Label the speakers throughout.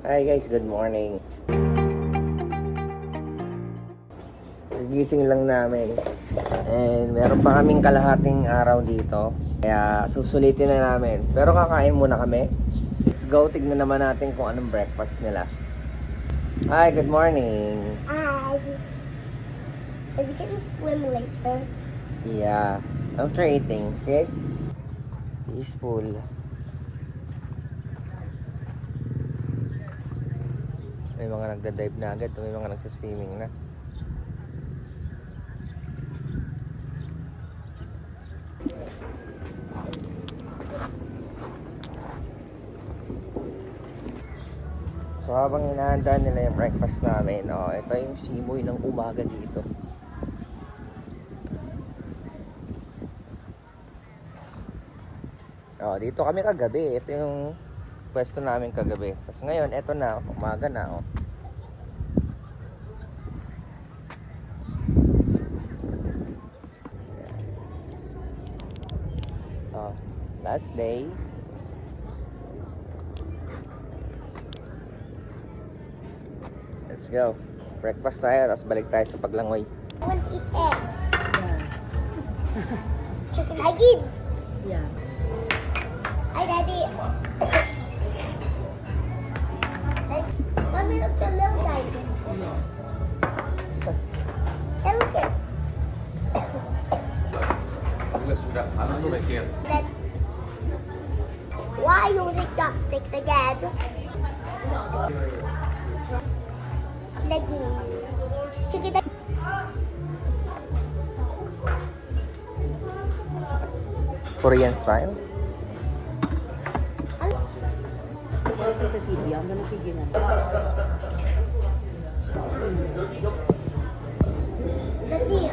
Speaker 1: Hi guys, good morning. Gising lang namin. And meron pa kaming kalahating araw dito. Kaya susulitin na namin. Pero kakain muna kami. Let's go, tignan naman natin kung anong breakfast nila. Hi, good morning.
Speaker 2: Hi. Are we gonna swim later?
Speaker 1: Yeah, after eating, okay? Peaceful. May mga nagda-dive na agad, may mga nagsaswimming na. So habang hinahanda nila yung breakfast namin, ito yung simoy ng umaga dito. Dito kami kagabi. Ito yung pwesto namin kagabi. Kasi ngayon, ito na, umaga na. Last day. Let's go. Breakfast tayo, tapos balik tayo sa paglangoy.
Speaker 2: I want to eat egg. Chicken nuggets.
Speaker 3: Yeah.
Speaker 2: Hi, Daddy. Mommy, look the little guy. Hey, look it. Then, why using chopsticks again? Lagi. Chicken nuggets.
Speaker 1: Korean style.
Speaker 3: I'm gonna feed you now.
Speaker 2: Daddy.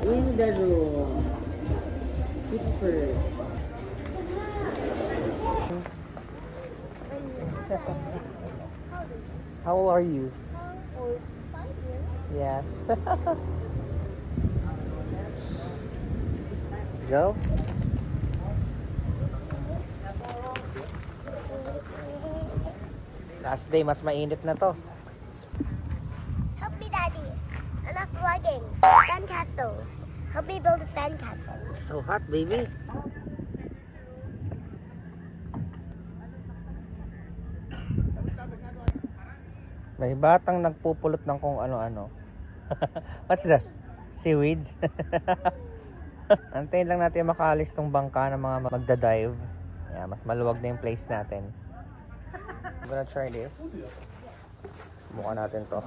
Speaker 3: In the room. Eat first.
Speaker 1: How old are you?
Speaker 2: Oh, 5 years.
Speaker 1: Yes. Let's go. Last day, mas mainit na to.
Speaker 2: Help me, Daddy. Enough vlogging. Sandcastle. Help me build a sandcastle.
Speaker 1: It's so hot, baby. May batang nagpupulot ng kung ano-ano. What's that? Seaweeds? Antayin lang natin makaalis tong bangka ng mga magda-dive. Yeah, mas maluwag na yung place natin. I'm gonna try this. Subukan natin to.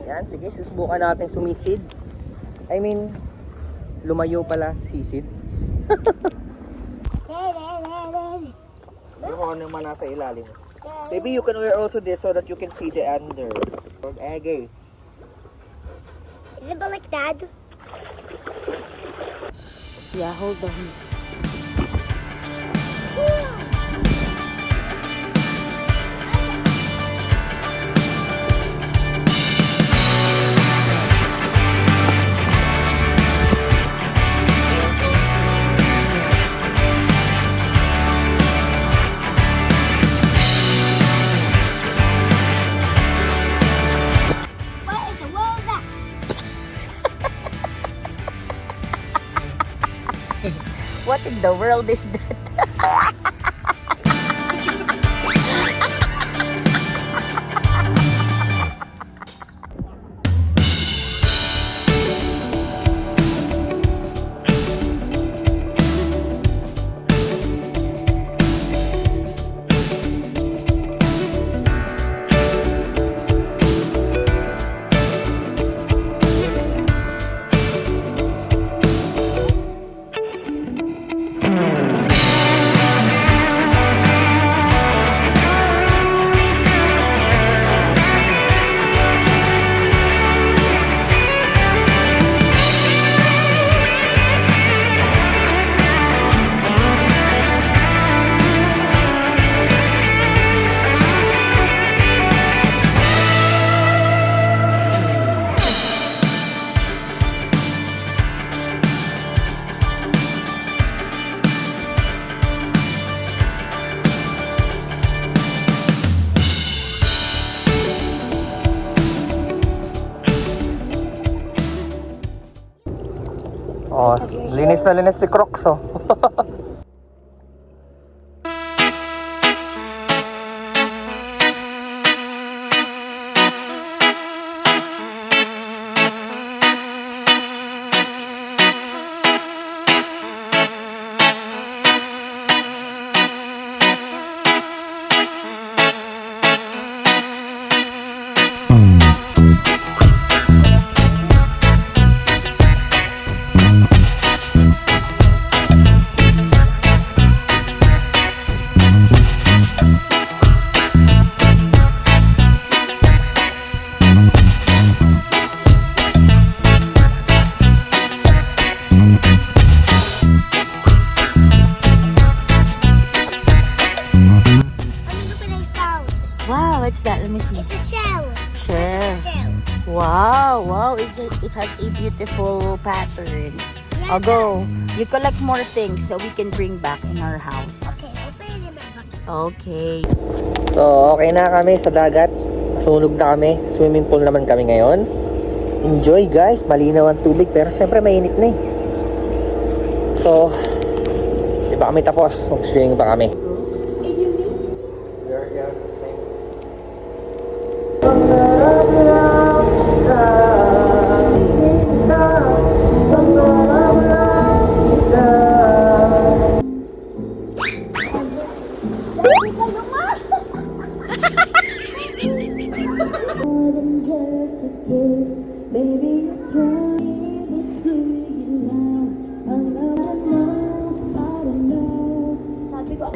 Speaker 1: Yan, sige, susubukan natin sumisid. I mean, lumayo pala, sisid. Pero kung ano naman nasa ilalim. Maybe you can wear also this so that you can see the under. Egg.
Speaker 2: Is it like that?
Speaker 3: Yeah, hold on.
Speaker 2: What in the world is that?
Speaker 3: What in the world is that?
Speaker 1: Oh, linis na linis si Crocs, oh.
Speaker 2: Opening sound.
Speaker 3: Wow, what's that? Let me see.
Speaker 2: It's a shell.
Speaker 3: Shell.
Speaker 2: Shell.
Speaker 3: Wow, wow, it has a beautiful pattern.
Speaker 2: Yeah,
Speaker 3: I'll go. You collect more things so we can bring back in our house.
Speaker 2: Okay, I'll put it in my bucket.
Speaker 3: Okay.
Speaker 1: So, okay na kami sa dagat. Sunog na kami. Swimming pool naman kami ngayon. Enjoy guys. Malinaw ang tubig pero syempre mainit na eh. So, di pa kami tapos. Mag-swimming pa kami.
Speaker 2: Sabi ko,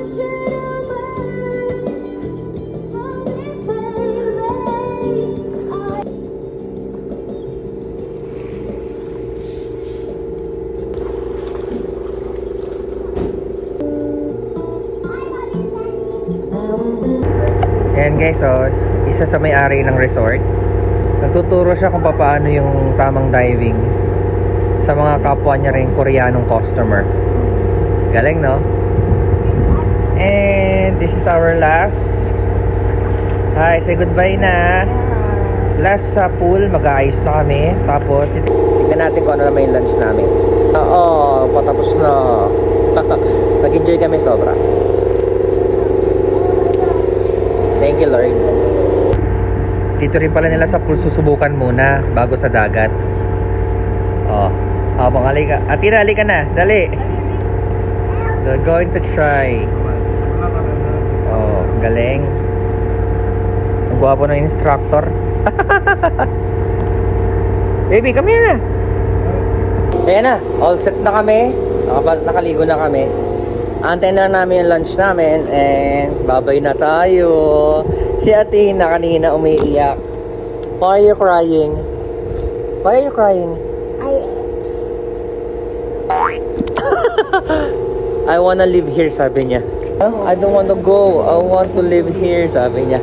Speaker 1: Ayan guys, so, isa sa may-ari ng resort. Nagtuturo siya kung paano yung tamang diving sa mga kapwa niya rin Koreanong customer. Galing, no? And this is our last. Hi, say goodbye na. Last sa pool, mag-aayos na kami. Tapos, tignan natin kung ano naman yung lunch namin. Oo, patapos na. Nag-enjoy kami sobra. Thank you, Lord. Dito rin pala nila sa pool susubukan muna bago sa dagat. Oh, habang halika. Atira, halika na. Dali. We're going to try. Oh, galing. Ang gwapo ng instructor. Baby, come here na. Ayan na, all set na kami. Nakaligo na kami. Antayin na namin yung lunch namin. And babay na tayo. Si Athena kanina umiiyak. Why are you crying? Why are you crying? I wanna live here, sabi niya. I don't want to go. I want to live here, sabi niya.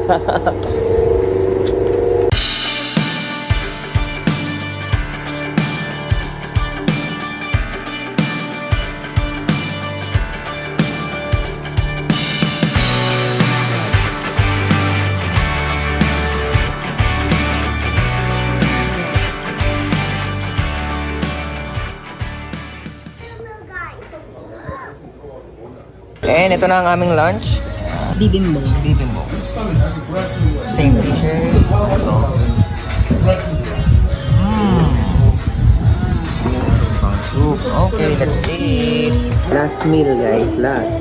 Speaker 1: And ito na ang aming lunch.
Speaker 3: Bibimbo.
Speaker 1: Bibimbo. Same dishes. Ito. Pang soup. Okay, let's eat. Last meal, guys. Last.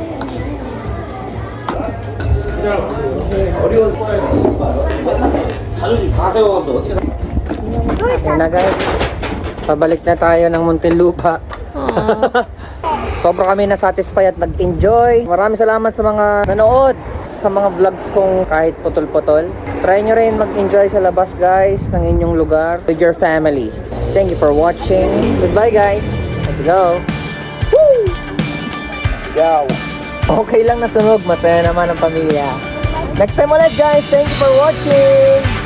Speaker 1: Okay na, guys. Pabalik na tayo ng Muntinlupa. Sobra kami na-satisfy at nag-enjoy. Maraming salamat sa mga nanood sa mga vlogs kong kahit putol-putol. Try nyo rin mag-enjoy sa labas guys ng inyong lugar with your family. Thank you for watching. Goodbye guys. Let's go. Woo! Let's go. Okay lang na sunog. Masaya naman ang pamilya. Next time ulit guys. Thank you for watching.